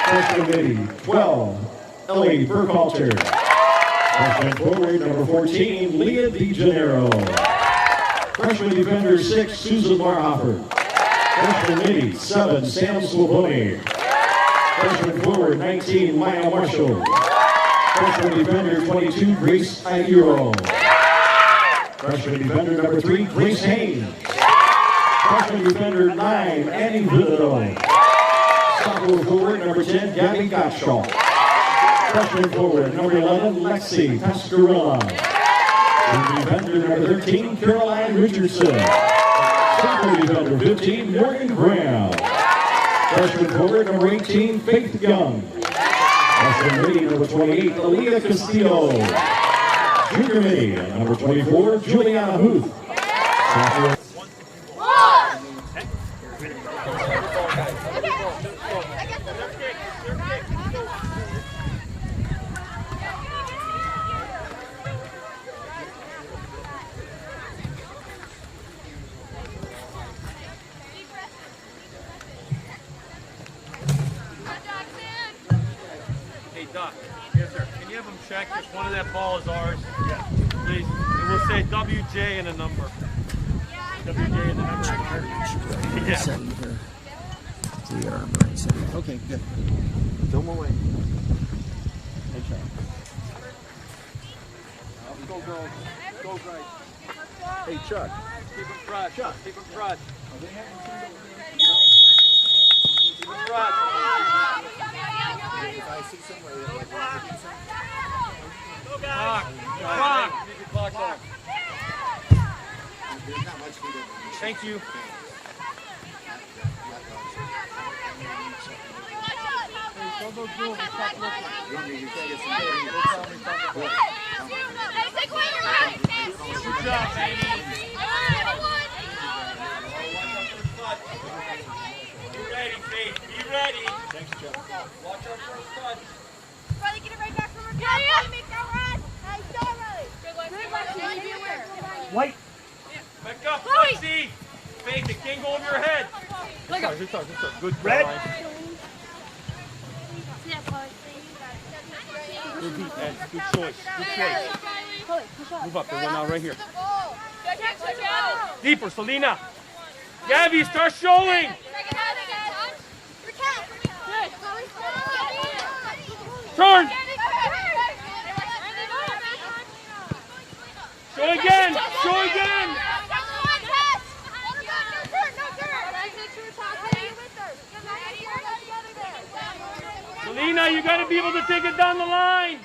Freshman Lady, 12, Ellie Burkhalter. Freshman forward, number 14, Leah DeGenero. Freshman defender, 6, Susan Marhofer. Freshman Lady, 7, Sam Sloboni. Freshman forward, 19, Maya Marshall. Freshman defender, 22, Grace Aguero. Freshman defender, number 3, Grace Haynes. Freshman defender, 9, Annie Vido. Sophomore forward, number 10, Gabby Gottschalk. Freshman forward, number 11, Lexi Pascarella. And defender, number 13, Caroline Richardson. Sophomore defender, 15, Morgan Graham. Freshman forward, number 18, Faith Young. Freshman lady, number 28, Aaliyah Castillo. Junior lady, number 24, Juliana Huth. Sophomore. Doc. Yes, sir. Can you have them check if one of that ball is ours? Yeah. Please. It will say WJ and a number. WJ and a number. Yeah. Setting here. We are right setting. Okay, good. Throw them away. Hey, Chuck. Go, girls. Go, guys. Hey, Chuck. Keep them fresh. Chuck. Keep them fresh. Are they having Keep them fresh. If I see somebody that would want to do something. Clock. Clock. Keep your clock on. There's not much to do. Thank you. Good job, baby. Be ready, Faith. Be ready. Thanks, Chuck. Watch our first touch. Riley, get it right back from her. Yeah. Make that run. Nice job, Riley. Good luck, Riley. White. Back up, Lexi. Faith, it can't go over your head. Good touch. Good Red. Good choice. Move up. There's one out right here. Deeper, Selena. Gabby, start showing. Turn. Show again. Show again. Selena, you got to be able to take it down the line.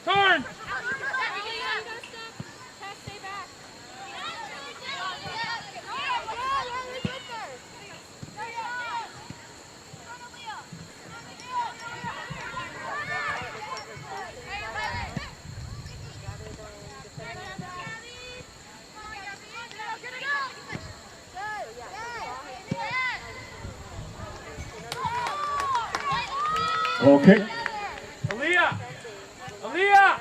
Turn. Okay. Aaliyah,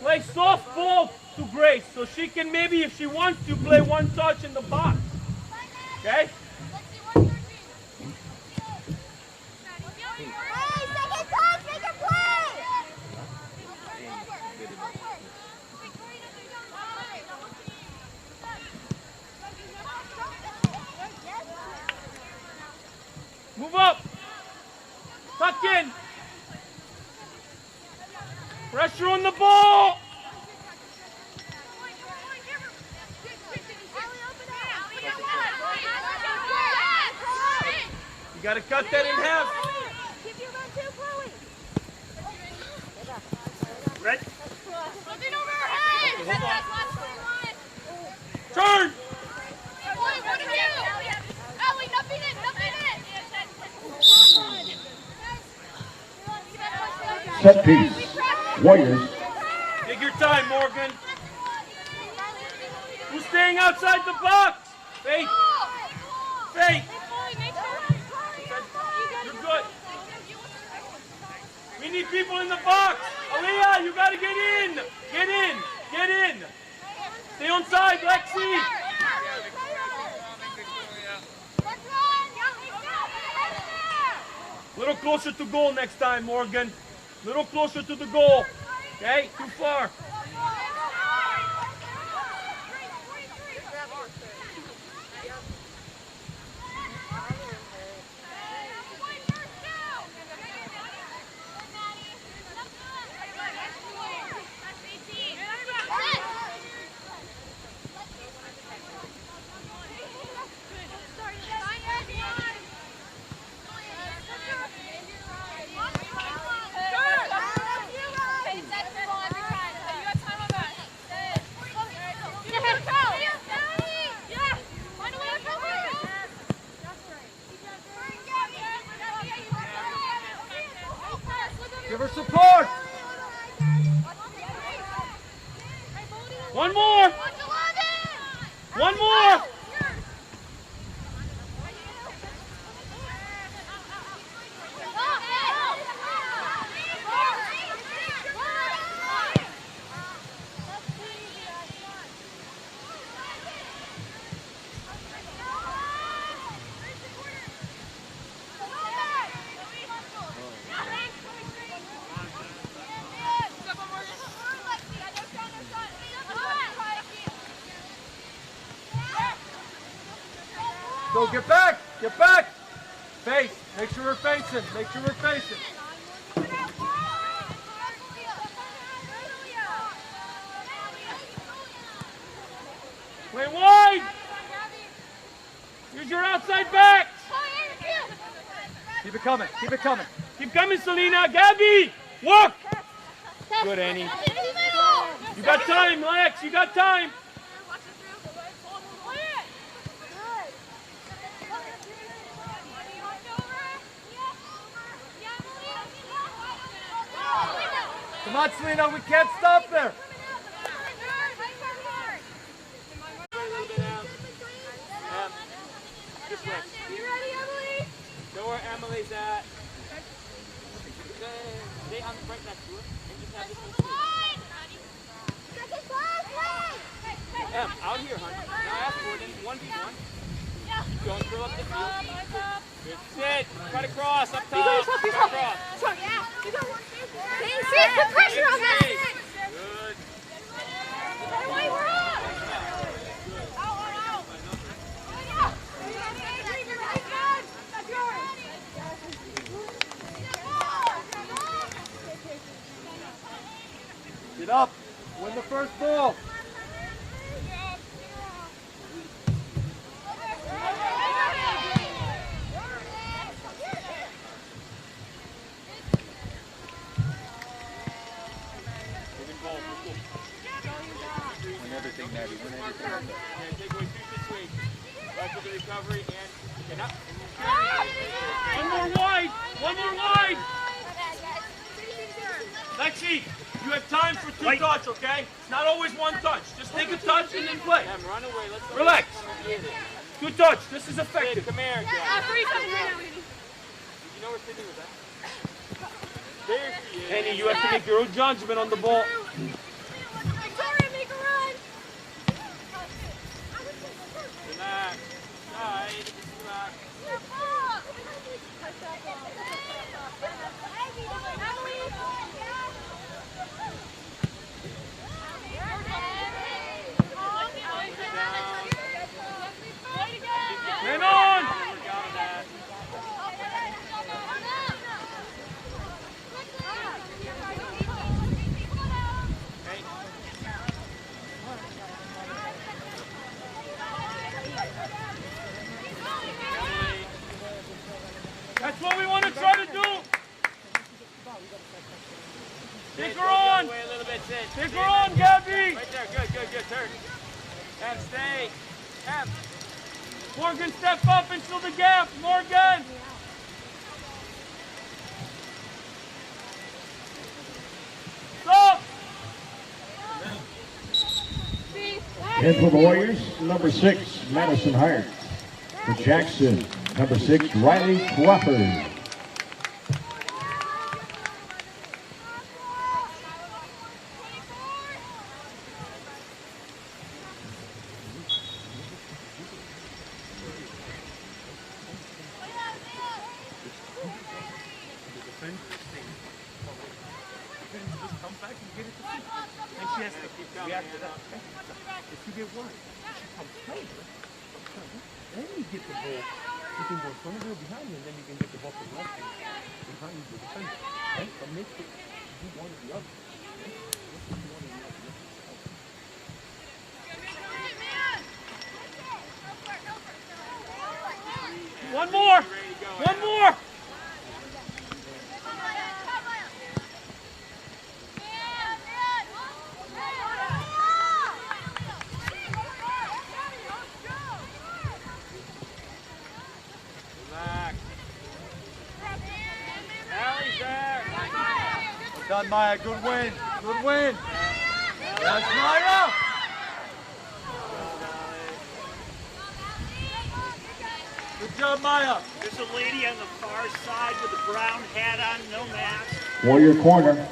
play softball to Grace so she can maybe, if she wants to, play one touch in the box. Okay? Move up. Tuck in. Pressure on the ball. You got to cut that in half. Red. Turn. Set piece. Warriors. Take your time, Morgan. Who's staying outside the box? Faith. Faith. You're good. people in the box. Aaliyah, you got to get in. Get in. Get in. Stay on side, Lexi. Little closer to goal next time, Morgan. Little closer to the goal. Okay? Too far. Give her support. One more. One more. Go, get back. Get back. Face. Make sure we're facing. Make sure we're facing. Play wide. Use your outside back. Keep it coming. Keep it coming. Keep coming, Selena. Gabby, work. Good, Annie. You got time, Lex. You got time. Come on, Selena. We can't stop there. You ready, Emily? Know where Emily's at. Stay on right next to her and just have this one. Em, out here, honey. Now ask for it in 1v1. Don't throw up the field. Good sit. Cut across up top. Cut across. Put pressure on that. Good. Wait, we're up. Get up. Win the first ball. Win everything, Maddie. Win everything. Take away 2 this week. Back to the recovery and get up. One more wide. One more wide. Lexi, you have time for 2 touch, okay? It's not always 1 touch. Just take a touch and then play. Run away. Let's Relax. 2 touch. This is effective. Come here, guys. Yeah, 3 seconds right now. You know where Sydney was at? There she is. Annie, you have to make your own judgment on the ball. Victoria, make a run. Relax. Side. Relax. Hang on. That's what we want to try to do. Take her on. Away a little bit, Sid. Take her on, Gabby. Right there. Good, good, good. Turn. Em, stay. Em. Morgan, step up and fill the gap. Morgan. Stop. And for the Warriors, number 6, Madison Hart. For Jackson, number 6, Riley Crawford. Interesting. Then you just come back and get it to me. And she has to react to that. If you get one, she comes closer. Then you get the ball. You can go in front of her or behind you, and then you can get the ball from the left hand behind the defender. Right? But make it do one or the other. Right? One more! One more! Well done, Maya. Good win. Good win. That's Maya. Good job, Maya. There's a lady on the far side with a brown hat on, no mask. Warrior corner.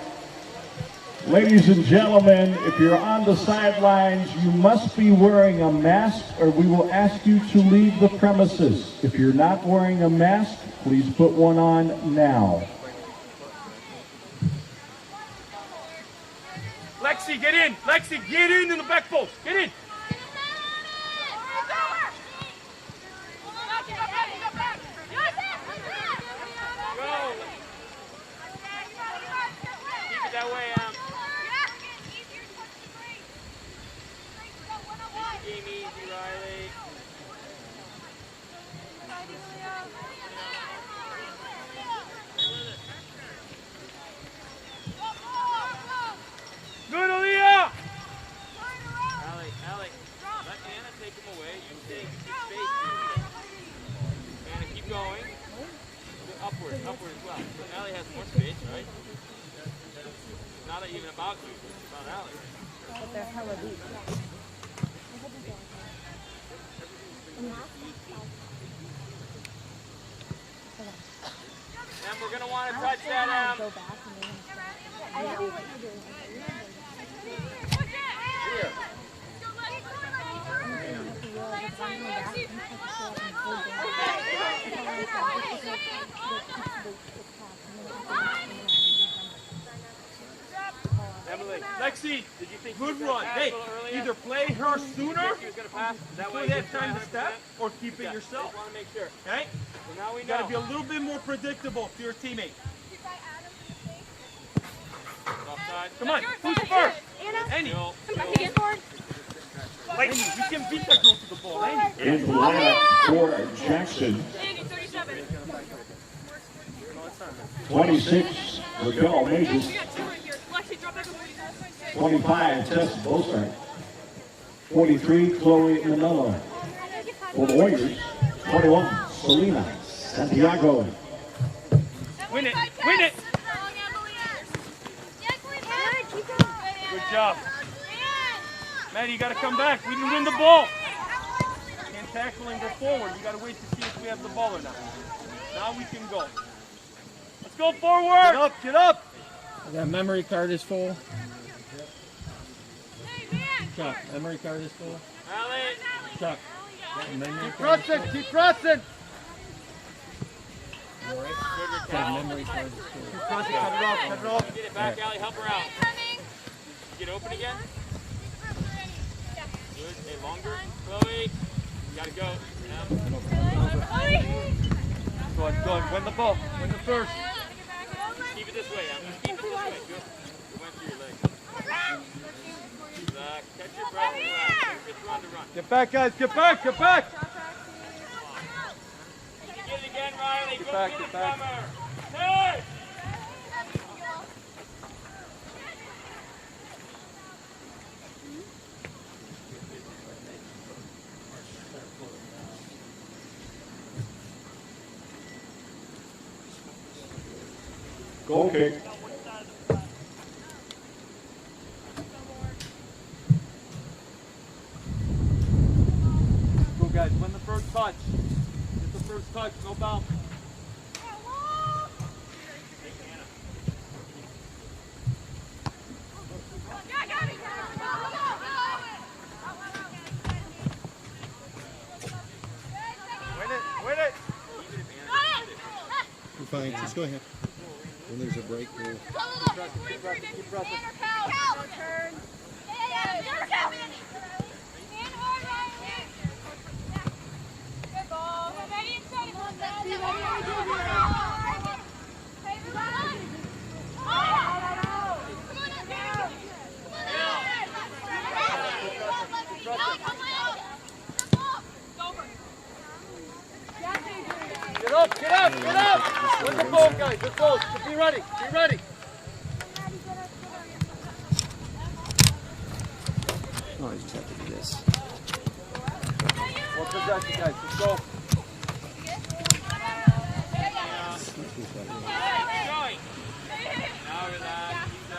Ladies and gentlemen, if you're on the sidelines, you must be wearing a mask or we will ask you to leave the premises. If you're not wearing a mask, please put one on now. Lexi, get in! Lexi, get in the back post! Get in! Go! Keep it that way, Game easy, Riley. Good, Aaliyah! Allie, let Anna take him away. You take space. Anna, keep going. Upward as well. So Allie has more space, right? It's not even about you, it's about Allie. But they're hella deep. And we're going to want to touch that, Go back and then I see what you're doing. Emily. Lexi, did you think good run? Hey, either play her sooner, before they have time to step, or keep it yourself. I want to make sure. Okay? So now we know. You got to be a little bit more predictable to your teammate. Come on, who's first? Annie. Come back again, Ford. Annie, we can beat that girl to the ball. Annie. In the lineup for Jackson, 26, Raquel Mages. 25, Tess Bostart. 43, Chloe Manello. For the Warriors, 21, Selena Santiago. Win it! Win it! Good job. Maddie, you got to come back. We didn't win the ball. Can't tackle and go forward. We got to wait to see if we have the ball or not. Now we can go. Let's go forward. Get up, get up. That memory card is full. Chuck, memory card is full. Allie. Chuck, memory Keep card is pressing, full. keep pressing. Chuck, memory card is full. Keep pressing, cut it off, cut it off. Get it back, Allie. Help her out. Get open again. Good. Hey, longer. Chloe. You got to go. Go on, win the ball. Win the first. Keep it this way, Em. Just keep it this way. Good. You went through your leg. Catch your breath and relax. Just run to run. Get back, guys, get back, get back. Get it again, Riley. Get Go back, get get it back. from her. Hey! Goal kick. Go, guys, win the first touch. Get the first touch, no bounce. Win it, win it. You're fine, just go ahead. When there's a break, we'll... Keep pressing. Turn. Good ball. Ready and set. Get up, get up, get up! With the ball, guys, let's go. Be ready, be ready. Oh, he's checking this. One possession, guys, let's go.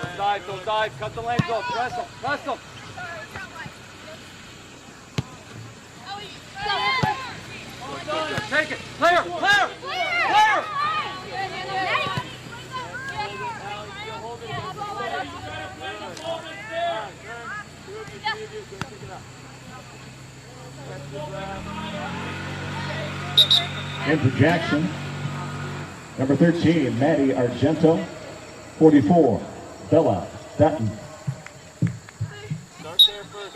Don't dive, don't dive. Cut the lanes off. Press them, press them. Take it. Clear, clear, clear. In for Jackson, number 13, Maddie Argento. 44, Bella Dutton. Start there first.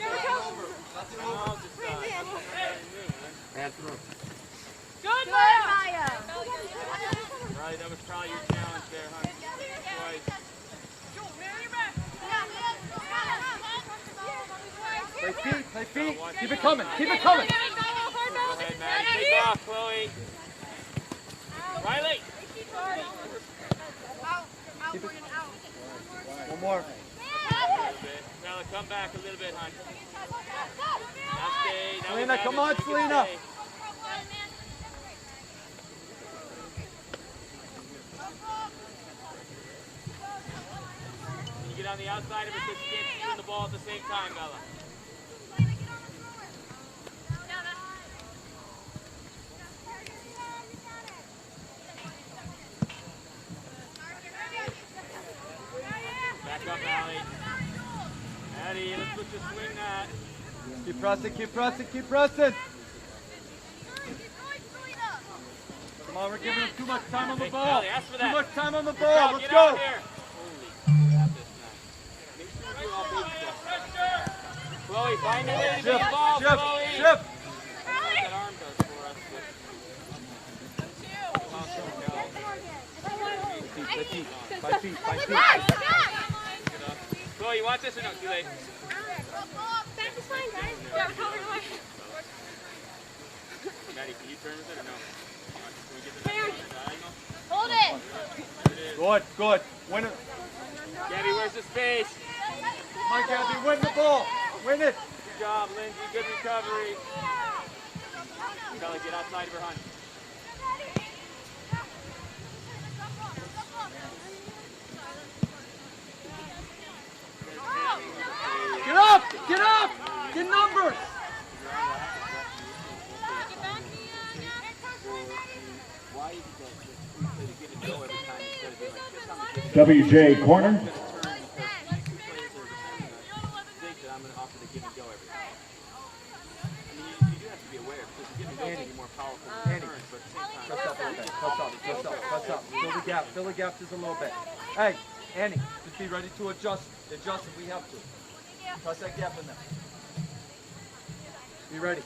And through. Good, Maya. Right, that was probably your challenge there, huh? Twice. Play feet. Keep it coming, keep it coming. Go ahead, Maddie. Take off, Chloe. Riley. Keep it. One more. Now come back a little bit, hon. Selena, come on, Selena. Can you get on the outside of it so you can't see you and the ball at the same time, Bella? Back up, Allie. Addie, let's put you swing that. Keep pressing, keep pressing, keep pressing. Come on, we're giving him too much time on the ball. Allie, ask for that. Too much time on the ball. Let's go. Chloe, find your way to the ball, Chloe. Shift. That arm does for us. Five feet. Chloe, you want this or no? Too late. Back is fine, guys. Maddie, can you turn with it or no? Can we get the diagonal? Hold it. Good, good. Win it. Gabby, where's the space? Come on, Gabby, win the ball. Win it. Good job, Lindsay. Good recovery. Bella, get outside of her, hon. Get up! Get up! Get numbers! WJ corner. Fill the gap just a little bit. Hey, Annie, just be ready to adjust if we have to. Press that gap in there. Be ready.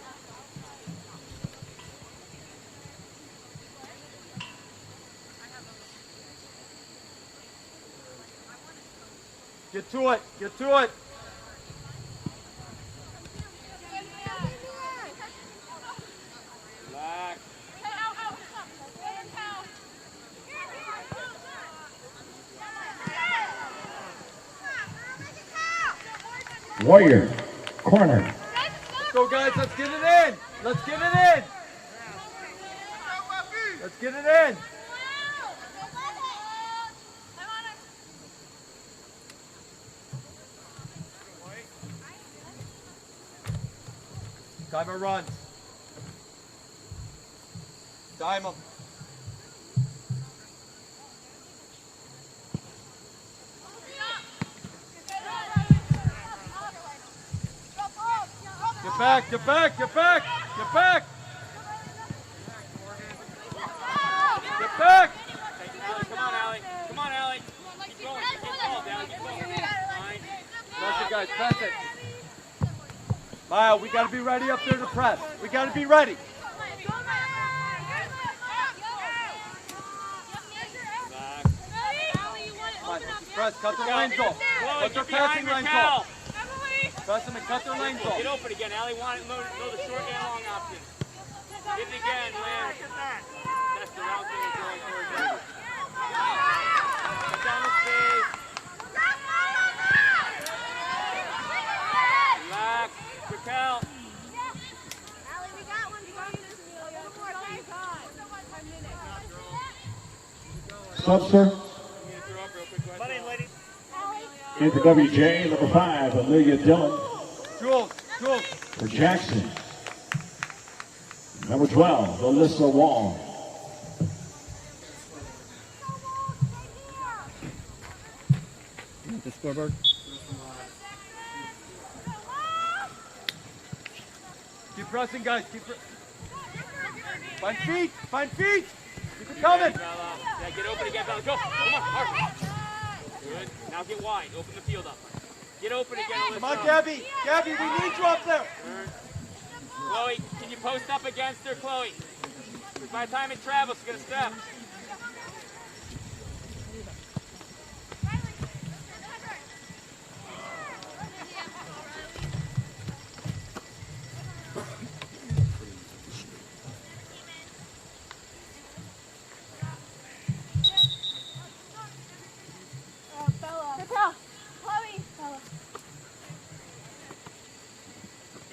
Get to it. Get to it. Relax. Warrior corner. Let's go, guys. Let's get it in. Let's get it in. Let's get it in. Timer runs. Time him. Get back, get back, get back, get back. Get back. Come on, Allie. Come on, Allie. guys. Press it. Mile, we got to be ready up there to press. We got to be ready. Press, cut their lanes off. Cut their passing lanes off. Press them and cut their lanes off. Get open again, Allie. Want to know the short and long option. Hit it again, Lynn. That's the round thing is going towards you. Cut down the space. Relax. Raquel. Allie, we got one. Subster. Money, ladies. In for WJ, number 5, Amelia Dillon. Jules. For Jackson. Number 12, Alyssa Wong. The scoreboard. Keep pressing, guys. Find feet. Keep it coming. Yeah, get open again, Bella. Go. Come on, hard. Good. Now get wide. Open the field up. Get open again, Alyssa. Come on, Gabby. Gabby, we need you up there. Chloe, can you post up against her, Chloe? Because by the time it travels, it's going to step.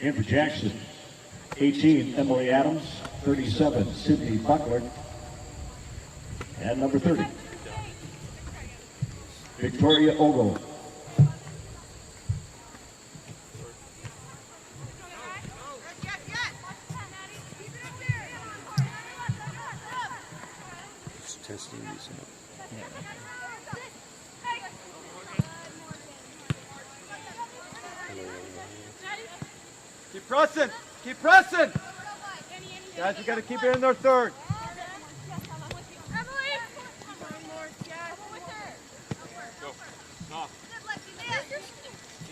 In for Jackson, 18, Emily Adams. 37, Sydney Buckler. And number 30, Victoria Ogle. Just testing these out. Keep pressing. Guys, we got to keep it in their third. Go. Off.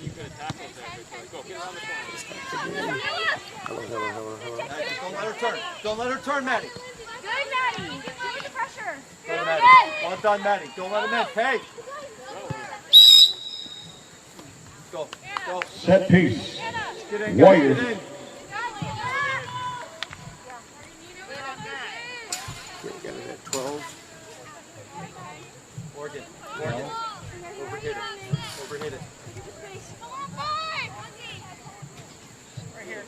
You could have tackled there. Go. Get around the corner. Maddie, don't let her turn, Maddie. Good, Maddie. Keep the pressure. Go, Maddie. Well done, Maddie. Don't let him in. Hey. Go. Set piece. Get in, Warriors. guys. Get in. Okay, got it at 12. Morgan. Overhit it. Right here.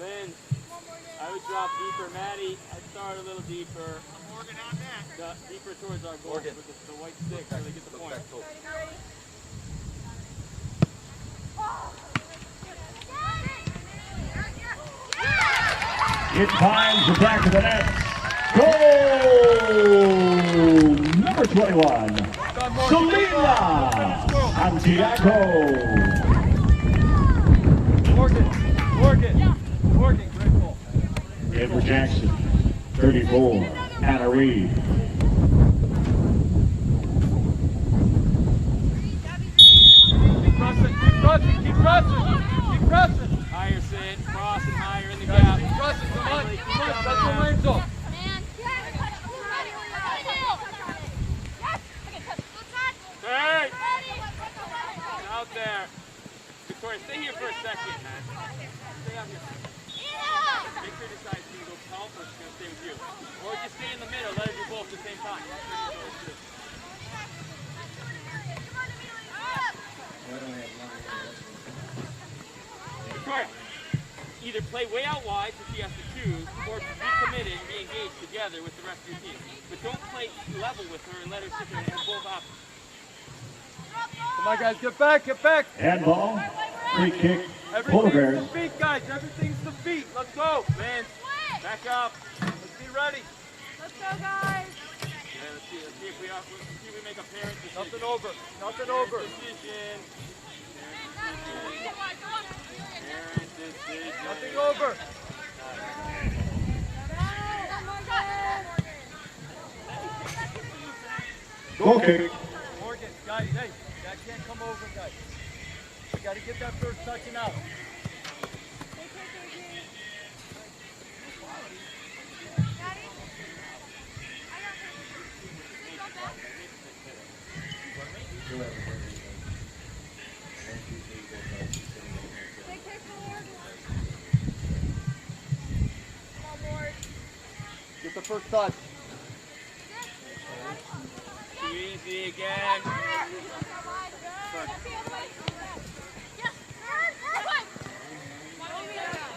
Lynn, I would drop deeper. Maddie, I'd start a little deeper. Morgan on that. Deeper towards our goal with the white stick so they get the point. It finds the back of the net. Goal! Number 21, Selena Santiago. Morgan, great ball. In for Jackson, 34, Anna Reed. Keep pressing. Higher, Sid. Cross and higher in the gap. Keep pressing. Come on. That's the lanes off. Hey! Out there. Victoria, stay here for a second, man. Stay out here. Make sure you decide if you're going to go tall or she's going to stay with you. Or just stay in the middle, let her do both at the same time. Victoria, either play way out wide so she has to choose, or be committed and be engaged together with the rest of your team. But don't play level with her and let her sit there and have both options. Come on, guys, get back. Handball, free kick, Everything's Polar Bears. the feet, guys. Everything's the feet. Let's go. Vince, back up. Let's be ready. Let's go, guys. Yeah, let's see if we make a parent decision. Nothing over. Parent decision. Nothing over. Goal kick. Morgan, guys, hey, that can't come over, guys. We got to get that first touch and out. Get the first touch. Too easy again. Come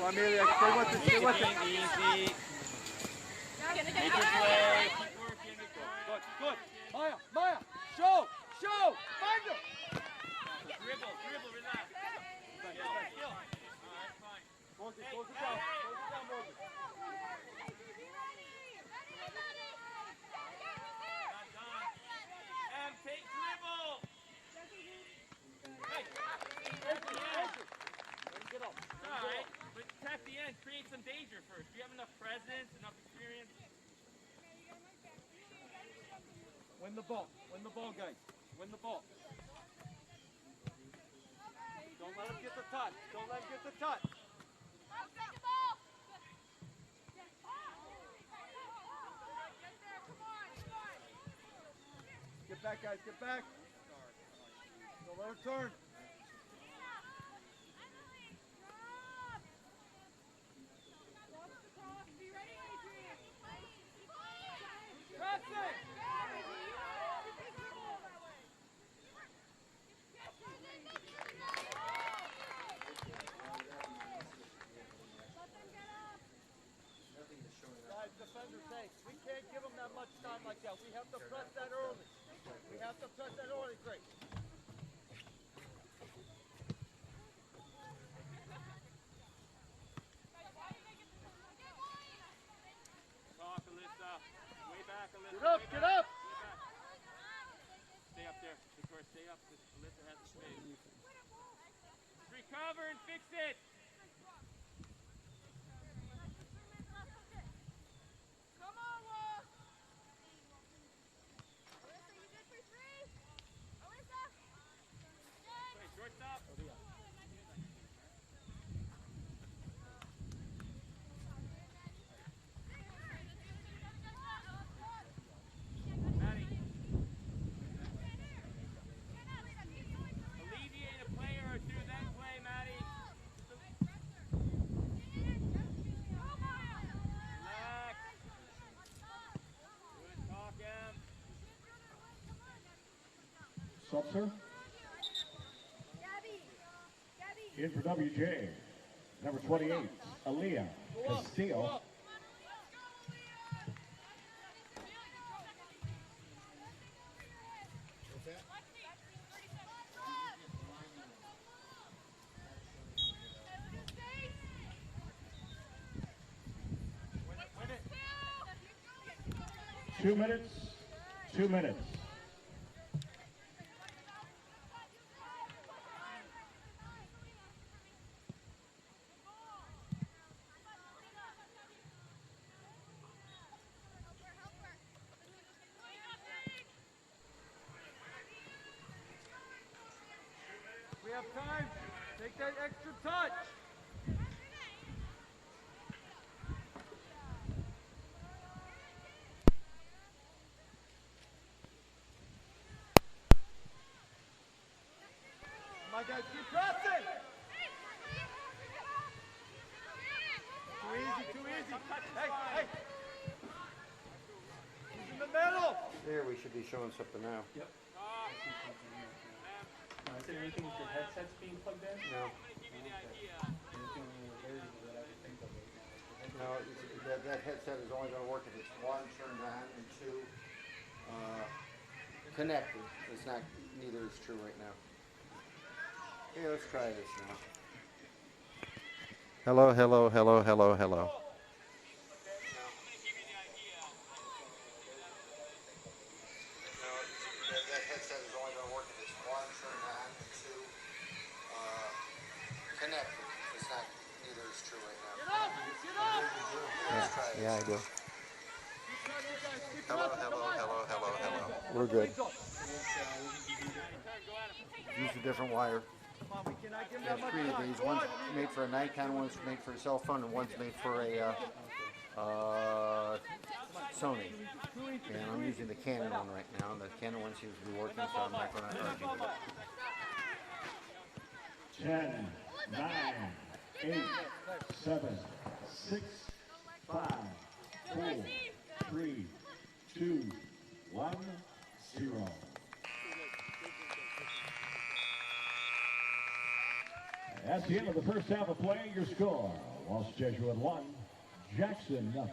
on, Amelia, stay with it, stay with it. Easy. Make your play. Keep working. Good, good. Maya, show, find her. Dribble, relax. Skill. All right, fine. Morgan, close it down, Morgan. Not done. And take dribble. Hey, at the end. Let him get up. All right, but at the end, create some danger first. Do you have enough presence, enough experience? Win the ball, guys. Win the ball. Don't let him get the touch. Get back, guys, get back. Don't let her turn. Press it! Guys, defenders, hey, we can't give them that much time like that. We have to press that early. Great. Talk, Alyssa. Way back, Alyssa. Get up! Stay up there. Victoria, stay up. Alyssa has the space. Just recover and fix it. Come on, Wolf! Alyssa, you good for three? Alyssa! Wait, shortstop. Maddie. Alleviate a player or two, then play, Maddie. Relax. Good talk, Em. Sub, sir. In for WJ, number 28, Aaliyah Castillo. Win it. 2 minutes, 2 minutes. We have time. Take that extra touch. Come on, guys, keep pressing. Too easy. Hey. He's in the middle. There, we should be showing something now. Yep. Is there anything with your headsets being plugged in? No, Give you the idea. no, that headset is only going to work if it's one turned on and two connected. It's not. Neither is true right now. Here, let's try this now. Hello. That headset is only going to work if it's one turned on and two connected. It's not. Neither is true right now. Get up. Yeah, I do. Hello, hello, hello, hello, hello. We're good. Use a different wire. There's 3 of these. One's made for a Nikon, one's made for a cell phone, and one's made for a Sony. And I'm using the Canon one right now. The Canon one seems to be working, so I'm not going to argue with it. 10, 9, 8, 7, 6, 5, 4, 3, 2, 1, 0. That's the end of the first half of play. Your score: Walsh Jesuit 1, Jackson 0.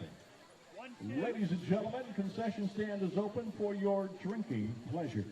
Ladies and gentlemen, concession stand is open for your drinking pleasure.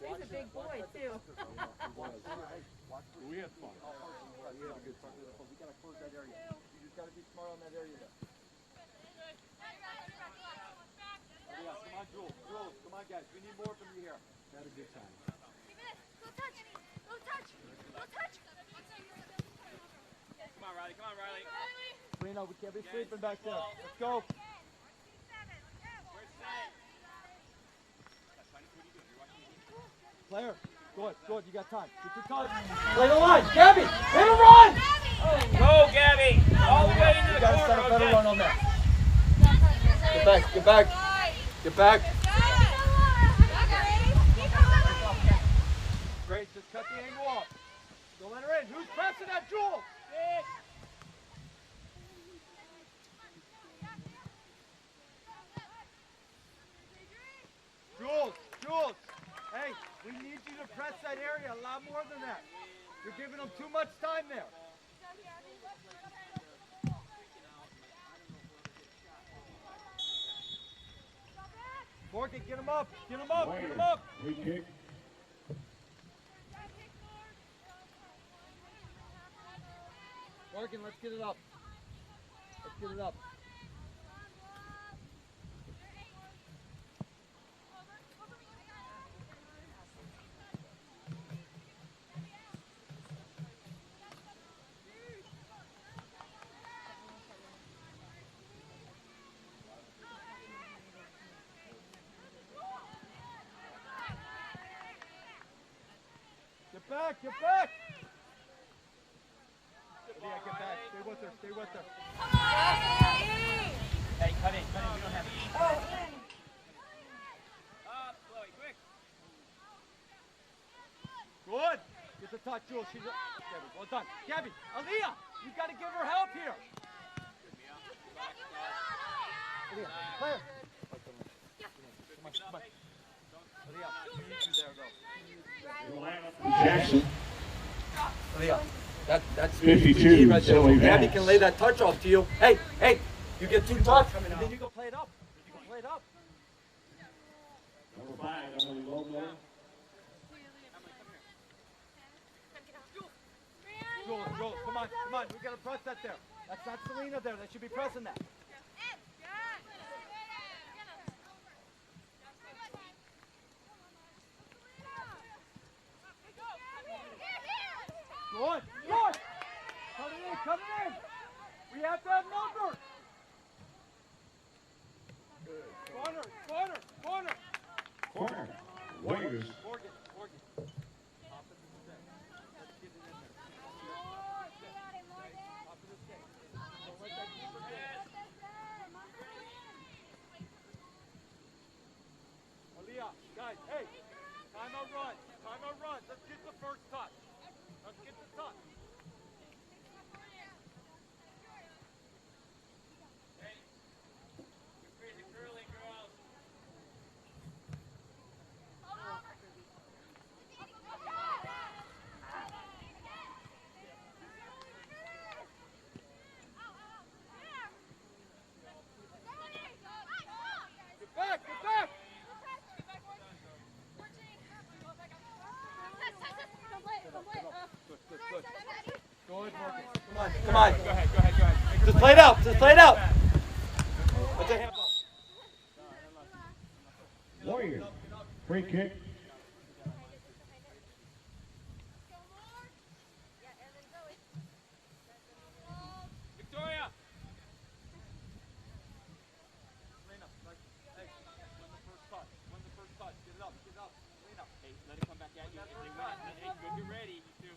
He's a big boy, too. We had fun. We had a good time. We gotta close that area. You just gotta be smart on that area there. Yeah, come on, Jules. Jules, come on, guys. We need more from you here. Had a good time. Go touch. Go touch. Go touch. Come on, Riley. Come on, Riley. Reno, we can't be sleeping back there. Let's go. Player, good, good. You got time. Get your time. Play the line. Gabby, hit a run! Go, Gabby. All the way into the You gotta set a corner. better run on that. Get back, get back. Get back. Great, just cut the angle off. Don't let her in. Who's pressing that, Jules? Jules, Jules. Hey, we need you to press that area a lot more than that. You're giving them too much time there. Morgan, get him up. Get him up. Get him up. Free kick. Morgan, let's get it up. Let's get it up. Get back, get back! Yeah, get back. Stay with her, stay with her. Hey, cut in. We don't have it. Up, Chloe, quick. Good. Get the touch, Jules. She's Gabby, well done. Gabby, Aaliyah, you got to give her help here. Aaliyah, player. Come on, come on. Aaliyah, you need you there, though. Jackson. Aaliyah, that's 52, right there. Zoe Gabby Vance. can lay that touch off to you. Hey, you get 2 touch, and then you can play it up. You can play it up. Number 5, Emily Lobo. Jules, come on. We got to press that there. That's not Selena there. They should be pressing that. Good. Cut it in. We have to have numbers. Corner. Corner. Warriors. Morgan. Aaliyah, guys, hey, time out run. Let's get the first touch. Hey, you're crazy curling, girls. Get back. Good, Morgan. Come on. Go ahead. Just play it out. Let the handball. Warriors. Free kick. Victoria. Win the first touch. Get it up. Selena. Hey, let it come back at you. If they win, hey, go get ready. You two.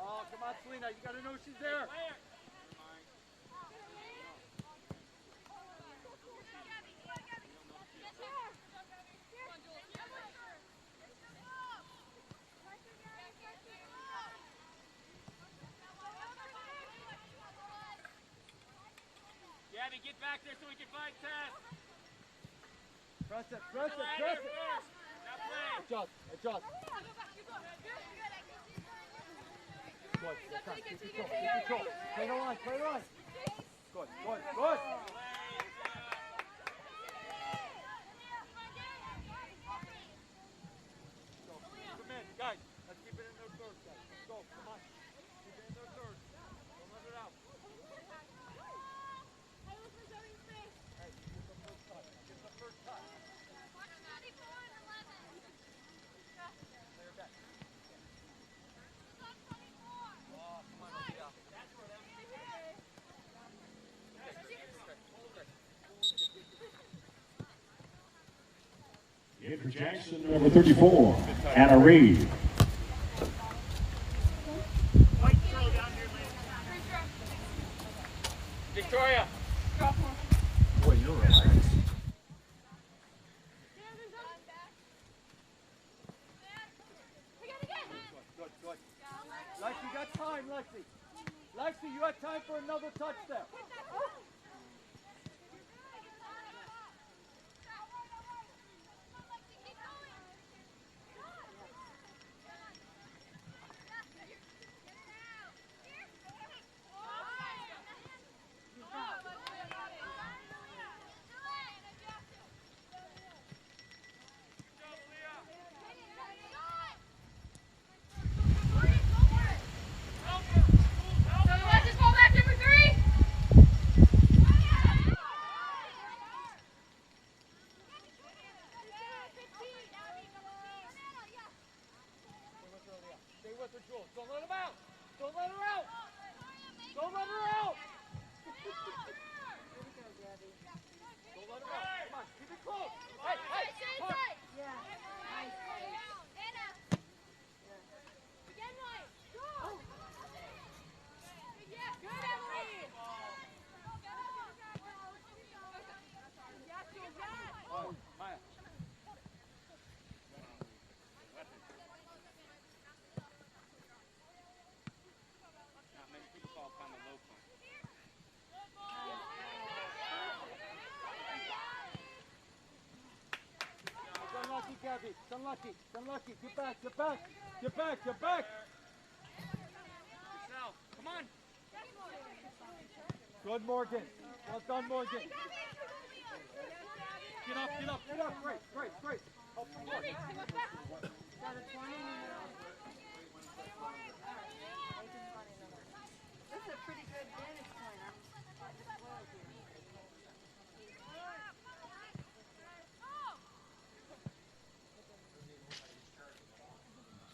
Oh, come on, Selena. You got to know she's there. Player. Gabby, get back there so we can find Tess. Press it. First. Now play. Adjust. Good. Keep control. Play the line. Good. Come in, guys. Let's keep it in their third, guys. Let's go. Come on. Keep it in their third. Don't let it out. Hey, get the first touch. Play her back. Oh, come on, Olivia. In for Jackson, number 34, Anna Reed. Victoria. Boy, you're relaxed. Good. Lexi, you got time, Lexi. Lexi, you have time for another touch there. Stay with her, Jules. Don't let him out. Don't let her out. Don't let her out. Don't let her out. Come on, keep it close. Hey, come on. Oh, Maya. Not many people fall upon the low point. It's unlucky, Gabby. It's unlucky. Get back. Yourself. Come on. Good, Morgan. Well done, Morgan. Get up. Get up, Grace, Grace, Grace. Help support. Got a 20 That's a pretty good vantage point. I'm spoiled here.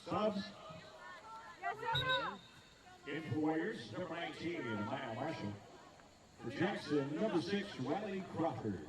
Subs. Yes, sir. In for Warriors, number 19, Maya Marshall. For Jackson, number 6, Riley Crawford.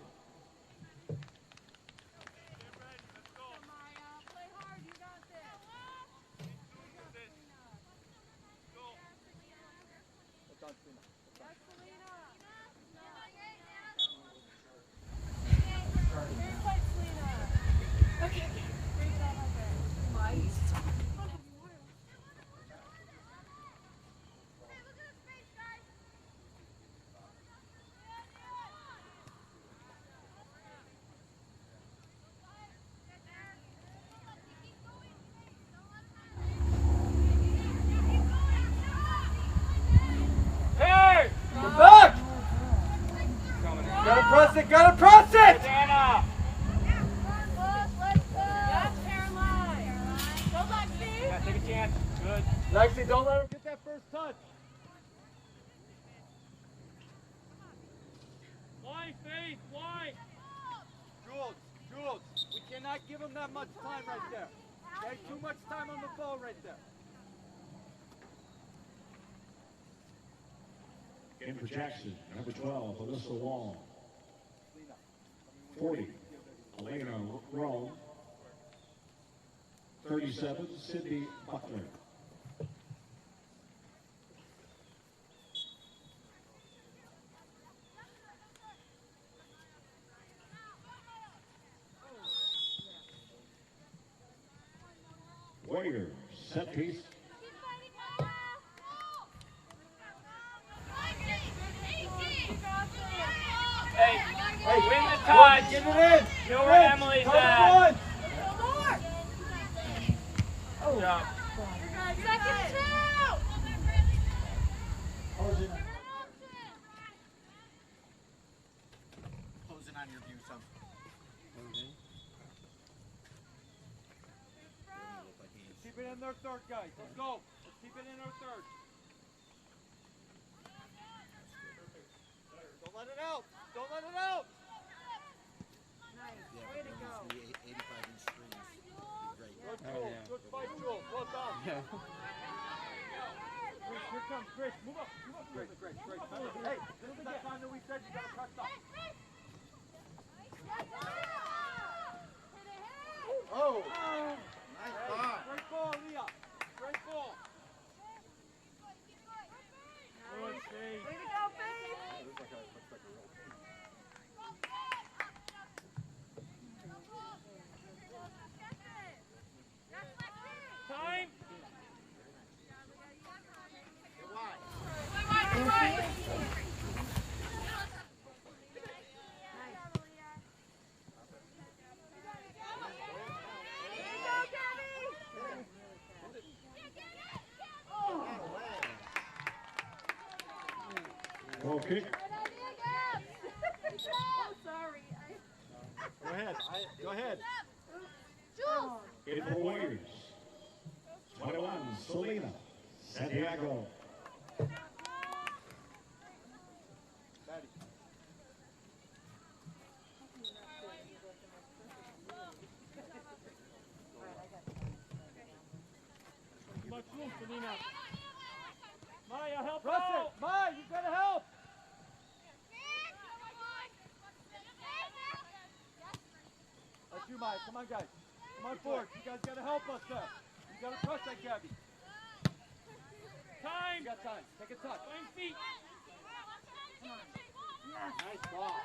Gotta press it, gotta press it! Anna! Yeah, take a chance. Good. Lexi, don't let him get that first touch. Why, Faith? Why? Jules, we cannot give him that much time right there. Okay, too much time on the ball right there. In for Jackson, number 12, Alyssa Wall. 40, Elena Rome. 37, Sydney Buckler. Warriors, set piece. Hey, win the touch. Get it in. You know where Emily's at. Good job. Second two! Closing on your view, son. Keep it in their third, guys. Let's go. Let's keep it in our third. Don't let it out. Don't let it out. Nice. Way to go. 85-inch screens. Great. Good, Jules. Good fight, Jules. Well done. Yeah. Chris, here comes Chris. Move up. Move up. Great. Remember, hey, this is that time that we said you gotta press up. Oh. Nice ball. Great ball, Leah. Great ball. Way to go, Faith. Time. Goal kick. Oh, sorry. Go ahead. Go ahead. In for Warriors, 21, Selena Santiago. Much room, Selena. Maya, help Press out. it. Maya, you gotta help. That's you, Maya. Come on, guys. Come on forward. You guys gotta help us there. You gotta press that, Gabby. Time. You got time. Take a touch. 20 feet. Nice ball.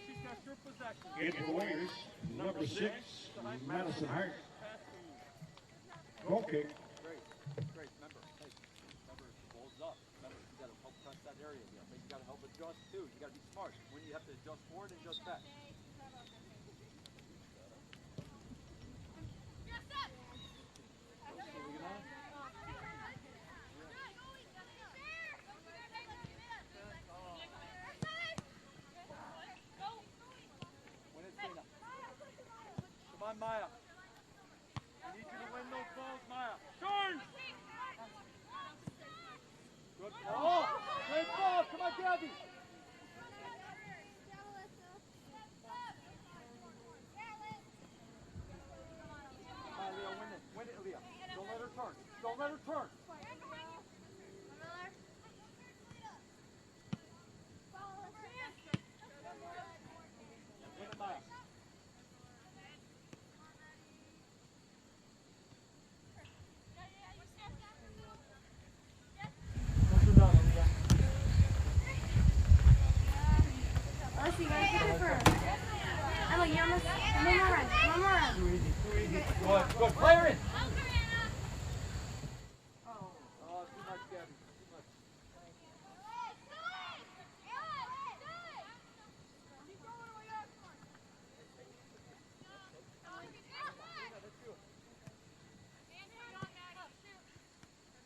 She's got sure possession. In for Warriors, number 6, Madison Hart. Goal kick. Great. Remember, hey, remember, the ball's up. Remember, you gotta help press that area here. But you got to help adjust too. You got to be smart. When you have to adjust forward and adjust back. Come on, Maya. I need you to win those balls, Maya. Turn! Good ball. Great ball. Come on, Gabby. Come on, Leah, win it. Win it, Leah. Don't let her turn. Don't let her turn. Win it, Maya. Let's see, guys, get it first. Emma, you almost, one more run, one more run. Too easy, too easy. Good, player in. Oh, too much, Gabby. Too much.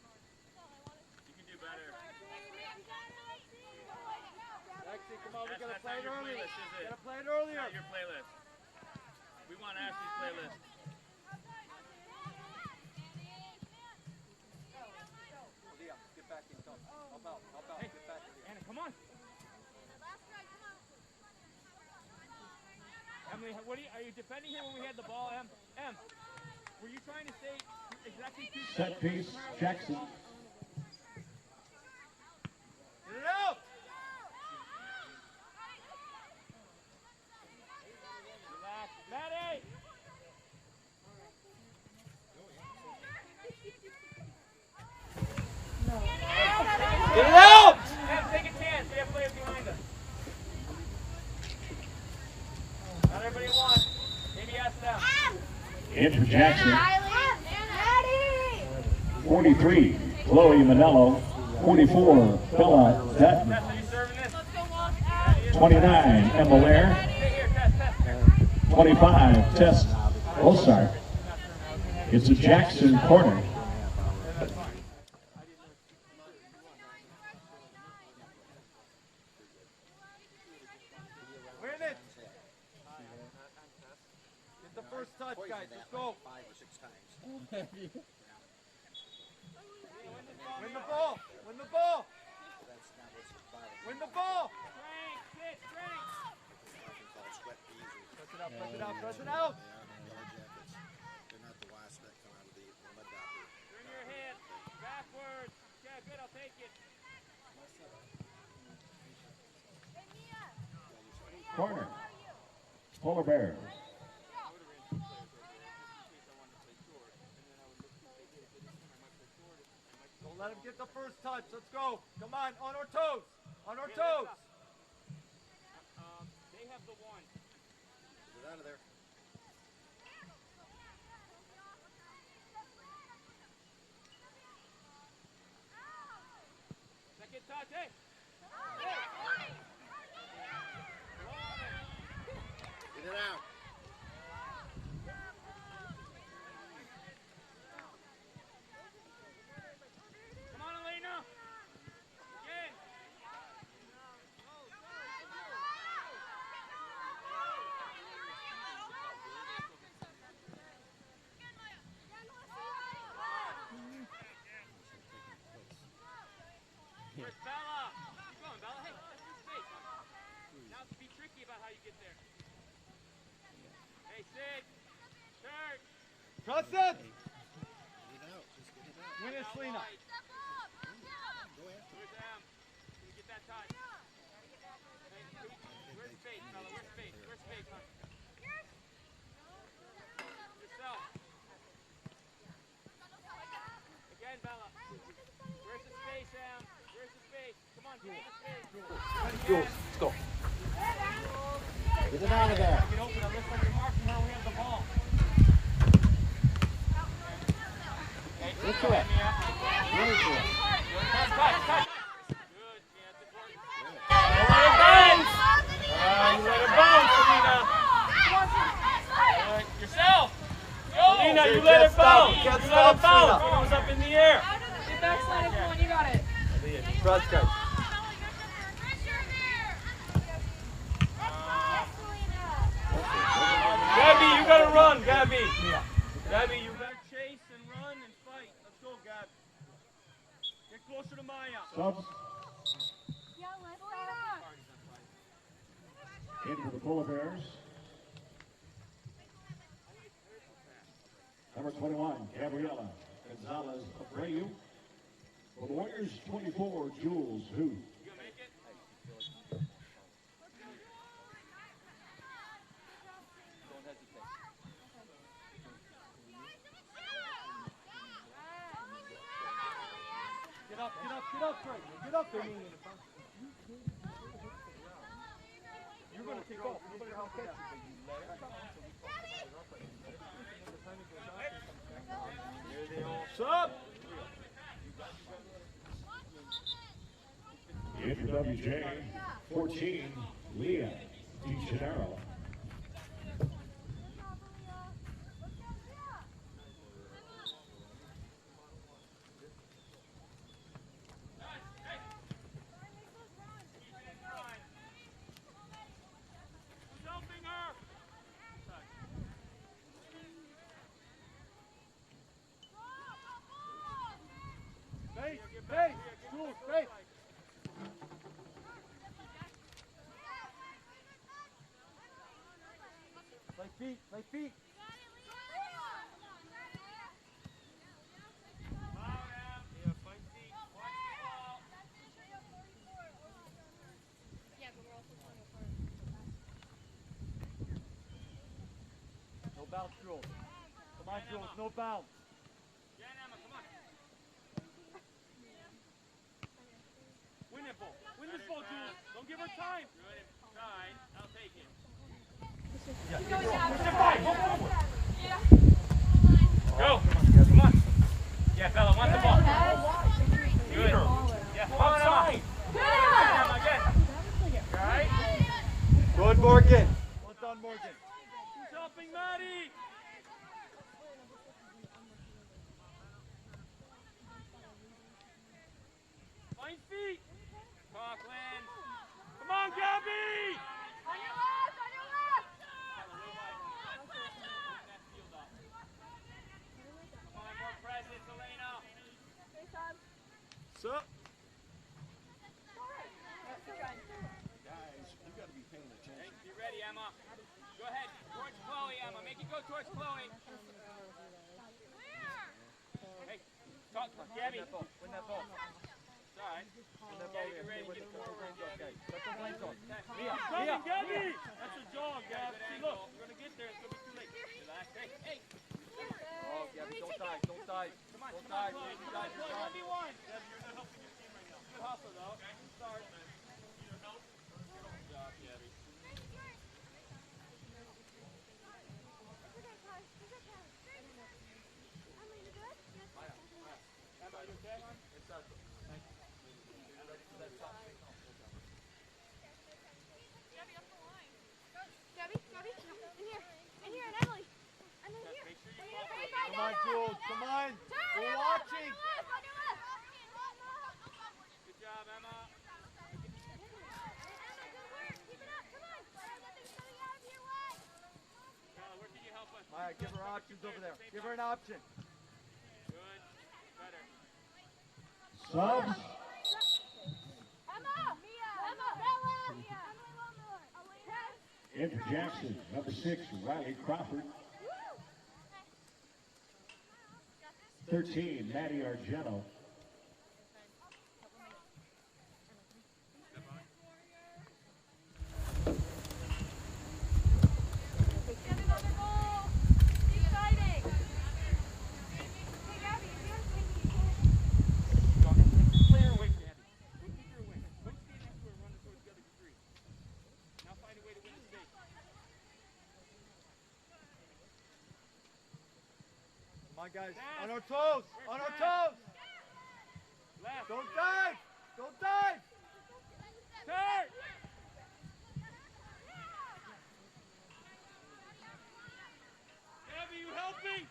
You can do better. Lexi, come on, we gotta That's play not it your earlier. playlist, is it? Gotta play it earlier. Not your playlist. We want Ashley's playlist. Leah, get back in, come. Help out, Hey, get back in here. Anna, come on. Emily, are you defending here when we had the ball, Em? Were you trying to stay exactly 2 Set seconds away piece, from her when Jackson. you had the ball? Get it out! Relax. Maddie! Get it out! Em, take a chance. We have players behind us. Not everybody at once. Maybe ask them. Andrew Jackson. 43, Chloe Manello. 44, Bella Dutton. Tess, are you serving this? 29, Emma Ware. Stay here, Tess. 25, Tess Osar. It's a Jackson corner. Win it! Get the first touch, guys. Let's go. 5 or 6 times. Win the ball. Win the ball. That's not what's bothering Win the ball. Strength, sit, strength. I can call sweat peas or Press it out, press it out, press it out. they are yellow jackets. They're not the wasps that come out of the mud docker. Turn your head. Backwards. Yeah, good, I'll take it. Corner. Polar Bears. Don't let him get the first touch. Let's go. Come on our toes. On our toes. They have the one. Get out of there. Second touch, hey. Get it out. Come on, Elena. Again. Where's Bella? Keep going, Bella. Hey, that's your space. Now be tricky about how you get there. Hey, Sid. Third. Trust it. Get it out. Just get it out. Win it, Selena. Go after Where's Em? Can we get that touch? Hey, where's space, Bella? Where's space? Where's space, hon? Yourself. Again, Bella. Where's the space, Em? Where's the space? Come on, get the space. Let's go. Get it out of there. Get open. It looks like you're marking where we have the ball. Hey, Get to it. Touch, touch, touch. Good. Selena, you let it bounce. You let it bounce. Selena. It was up in the air. Get backside, come on, you got it. Trust guys. Gabby, you gotta run, Gabby. Gabby, you gotta chase and run and fight. Let's go, Gab. Get closer to Maya. Subs. In for the Polar Bears. Number 21, Gabriela Gonzalez Abreu. For the Warriors, 24, Jules Hu. You gonna make it? Get up, Trey. Get up there. You're going to take off. Nobody will catch you, but you let it go. Sub. In for WJ, 14, Leah DeGennaro. Face, Jules, face. Play feet. No bounce, Jules. Come on, Jules, no bounce. Win that ball. Win this ball, Jules. Don't give her time. Good. Try. I'll take it. Go. Come on. Yeah, Bella, want the ball. Good. Yeah, come on, Emma. Emma, again. You all right? Good, Morgan. Well done, Morgan. Who's helping Maddie? Find feet. Conklin. Come on, Gabby. On your left, on your left. Come on, more presence, Elena. Hey, son. Sup? Guys, you got to be paying attention. Be ready, Emma. Go ahead. Towards Chloe, Emma. Make it go towards Chloe. Hey, talk, Gabby. Win that ball. It's all right. Win that ball. Gabby, get ready to get forward, Gabby. Let the flames on. Coming, Gabby! That's a jog, Gab. See, look, we're going to get there. It's going to be too late. Relax. Hey, hey. Oh, Gabby, don't dive. Come on, Don't come on, dive. Chloe. You dive. Chloe, 1v1. Gabby, you're not helping your team right now. Good hustle, though. Good start. Good job, Gabby. Emma, you okay? Gabby, in here, and Emily. And then here. Make sure you Here, follow. right Come on, down. Jules. Come on. Turn, We're Emma, watching. On your left. Good job, Emma. Emma, good work. Keep it up. Come on. Nothing's coming out of your way. Where can you help us? All right, give her options over there. Give her an option. Good. Better. Subs. Emma. Emma. Bella. Emily Wilmore. Elena. In for Jackson, number 6, Riley Crawford. 13, Maddie Argento. Get another goal. Keep fighting. Hey, Gabby, if you're thinking you can't. Play her away, Gabby. Go keep her away. Don't stand next to her and run towards the other three. Now find a way to win the space. Come on, guys. On our toes. On our toes. Left. Don't dive. Don't dive. Turn. Gabby, you helping?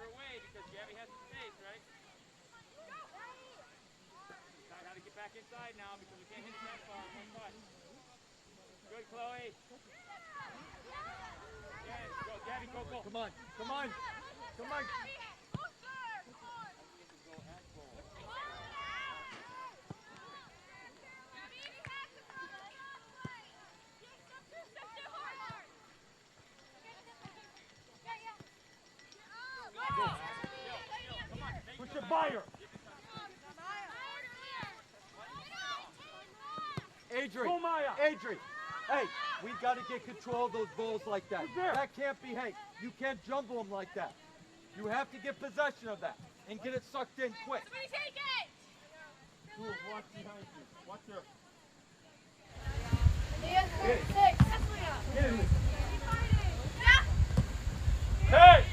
her away because Gabby has the space, right? Decide how to get back inside now because we can't hit it that far. One touch. Good, Chloe. Again, go, Gabby, go, go. Come on, come on, come on. Push it by her. Adrian, Go, Maya. Adrian. Hey, we got to get control of those balls like that. That can't be, hey, you can't jumble them like that. You have to get possession of that and get it sucked in quick. Somebody take it! Jules, watch behind you. Watch her. Six. Get in here. Hey!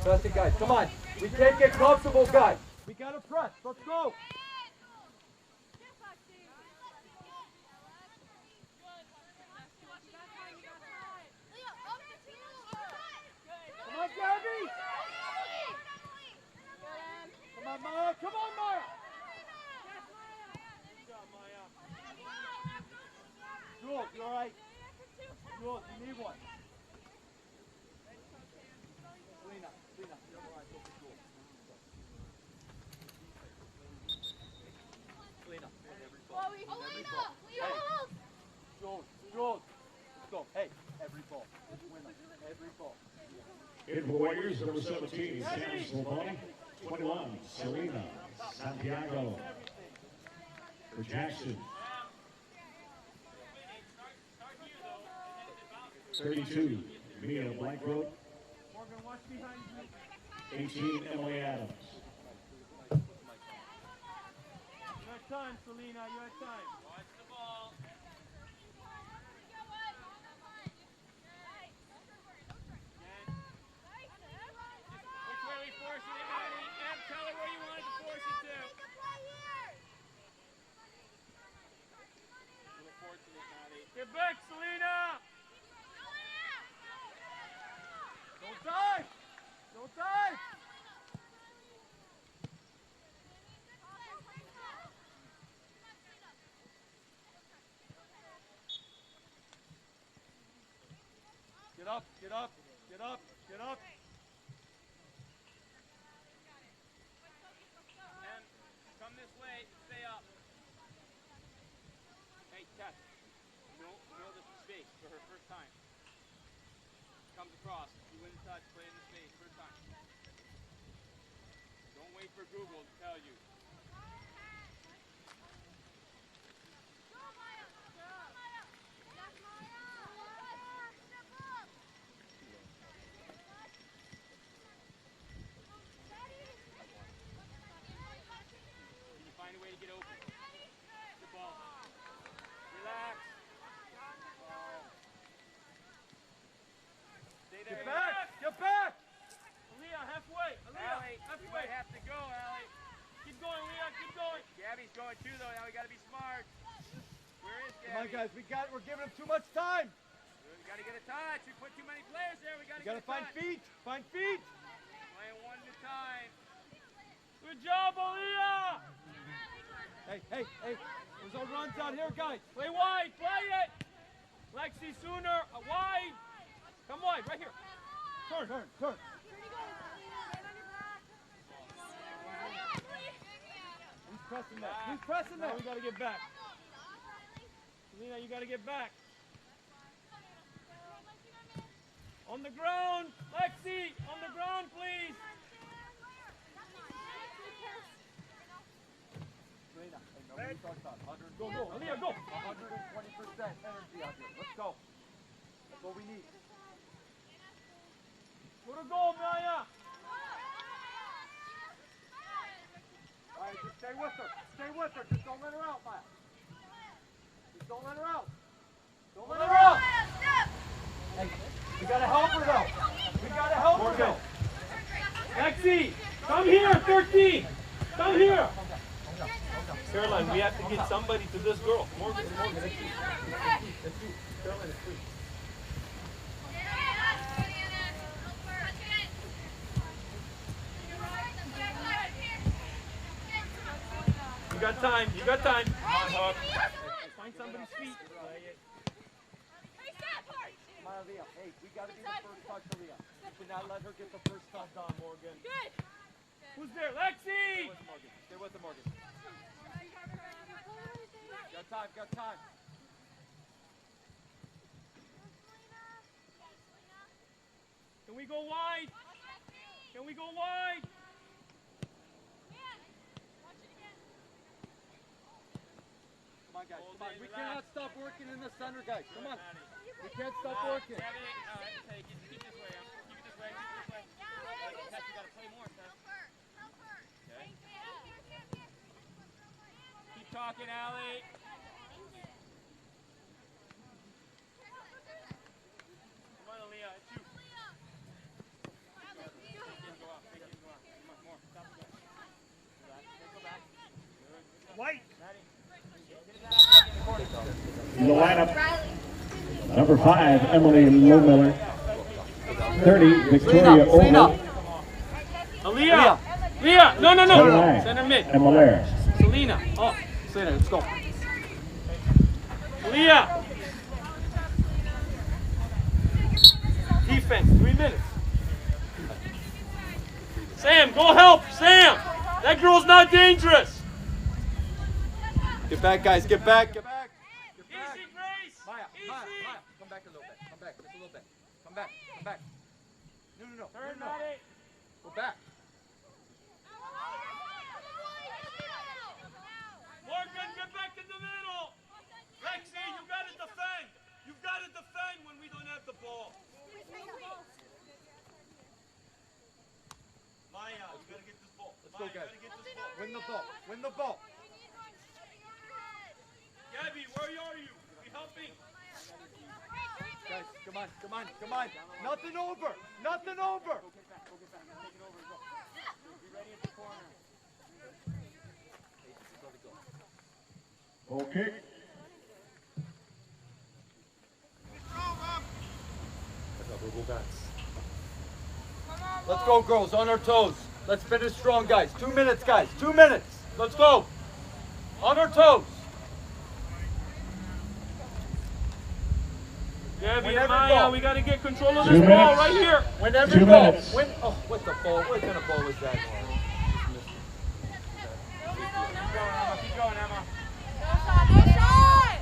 Press it, guys. Come on. We can't get comfortable, guys. We got to press. Let's go. Come on, Gabby. Come on, Maya. Come on, Maya. Good job, Maya. Jules, you all right? Jules, you need one. Selena, you're all right. Go for Jules. Selena, every ball. Jules, let's go. Hey, every ball. Let's win them. Every ball. In for Warriors, number 17, Sam Slavoni. 21, Selena Santiago. For Jackson. 32, Mia Blankroth. Morgan, watch behind you. 18, Emily Adams. You had time, Selena. You had time. Watch the ball. Which way we force it, Maddie? Em, tell her where you wanted to force it to. A little fortunate, Maddie. Get back, Selena. Don't dive. Don't dive. Get up, get up, get up, get up. Em, come this way. Stay up. Hey, Tess. Know the space for her first time. Comes across. You win the touch. Play in the space. First time. Don't wait for Google to tell you. Can you find a way to get open? Good ball. Relax. Stay there. Get back, get back. Leah, halfway. Allie, you halfway. might have to go, Allie. Keep going, Leah. Keep going. Gabby's going too, though. Now we got to be smart. Where is Gabby? Come on, guys, we're giving them too much time. We got to get a touch. We put too many players there. We got to You get gotta a touch. find feet. Playing one at a time. Good job, Aaliyah. Hey, there's no runs out here, guys. Play wide. Play it. Lexi, sooner. Wide. Come wide. Right here. Turn. Who's pressing that? Who's pressing Now that? we got to get back. Selena, you got to get back. On the ground. Lexi, on the ground, please. Selena, hey, nobody starts on 100. Go. Aaliyah, go. 120% energy out here. Let's go. That's what we need. Go to goal, Maya. All right, just stay with her. Just don't let her out, Maya. Just don't let her out. Don't let her out. Hey, we gotta help her though. Morgan. Lexi, come here, 13. Come here. Caroline, we have to get somebody to this girl. Morgan, let's do. Caroline, it's free. time. You got time. Come on, Hook. Find somebody's feet. Smile, Leah. Hey, we got to be the first touch to Leah. You cannot let her get the first touch on, Morgan. Good. Who's there? Lexi! Stay with the Morgan. Got time, got time. Can we go wide? Can we go wide? Come on, guys. Come on. We cannot stop working in the center, guys. Come on. We can't stop working. Keep this way. Keep it this way. You gotta play more, Seth. Okay. Keep talking, Allie. Come on, Aaliyah. It's you. Go out. Make him go out. Come on, more. Stop the go back. Good. White. In the lineup, number 5, Emily Lowmiller. 30, Victoria Oval. Aaliyah! Leah! No! 29, Center mid. Emalaire. Selena. Oh. Selena, let's go. Aaliyah! Defense, 3 minutes. Sam, go help! Sam! That girl's not dangerous! Get back, guys. Get back. Get back. Get back. Easy, Grace! Maya, Easy! Maya. Come back a little bit. Come back just a little bit. Come back. Come back. No. Turn, No. Maddie! Go back. Morgan, get back in the middle! Lexi, you gotta defend! You've gotta defend when we don't have the ball! Maya, you gotta get this ball. Let's go, Maya, guys. you gotta get this ball. Win the ball. Win the ball. Gabby, where are you? Be helping. Guys, come on. Nothing over. Nothing over. Goal kick. Let's go, girls. On our toes. Let's finish strong, guys. 2 minutes, guys. 2 minutes. Let's go. On our toes. Gabby Whenever and Maya, ball. we gotta get control of 2 this ball minutes. right here. Whenever 2 you go. minutes. Oh, what the ball? What kind of ball was that? Keep going, Emma. No shot.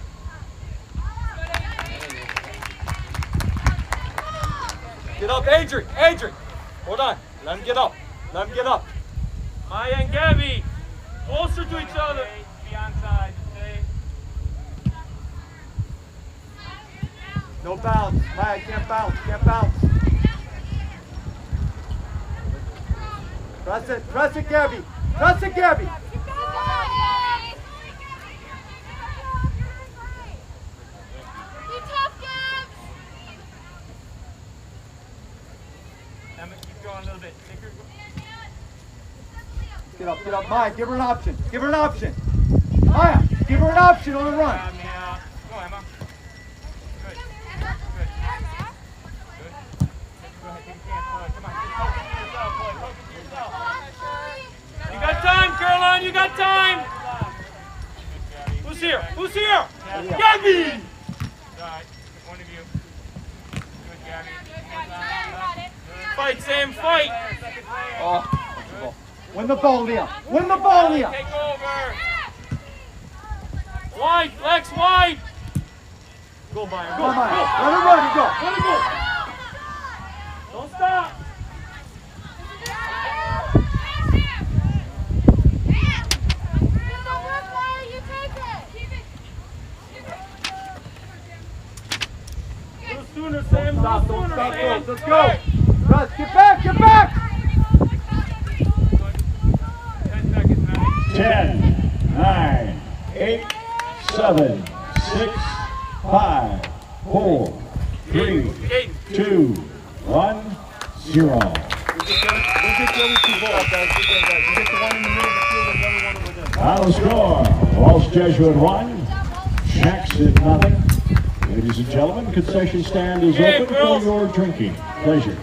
Get up, Adrian. Hold on. Let him get up. Maya and Gabby, closer to each other. Be onside. No bounce. Maya, can't bounce. Press it, Gabby. Emma, keep going a little bit. Take her. Get up. Maya, give her an option. Maya, give her an option on the run. Go, Emma. Good. Go ahead, take a chance. Come on. Focus to yourself, boy. Focus to yourself. You got time, Caroline. You got time. Who's here? Gabby! All right. One of you. Good, Gabby. Fight, Sam. Fight. Oh, win the ball, Leah. Take over. Wide, Lex, wide. Go, Maya. Go. Let her run, go. Let her go. Don't stop. Sooner, Sam. Stop, Sooner, Sam. Let's go. Russ, get back. 10 seconds, Maddie. 10, 9, 8, 7, 6, 5, 4, 3, 2, 1, 0. We'll get the other 2 balls, guys. You get the one in the middle of the field and the other one over there. Final score, Walsh Jesuit 1, Jackson nothing. Ladies and gentlemen, concession stand is open for your drinking pleasure.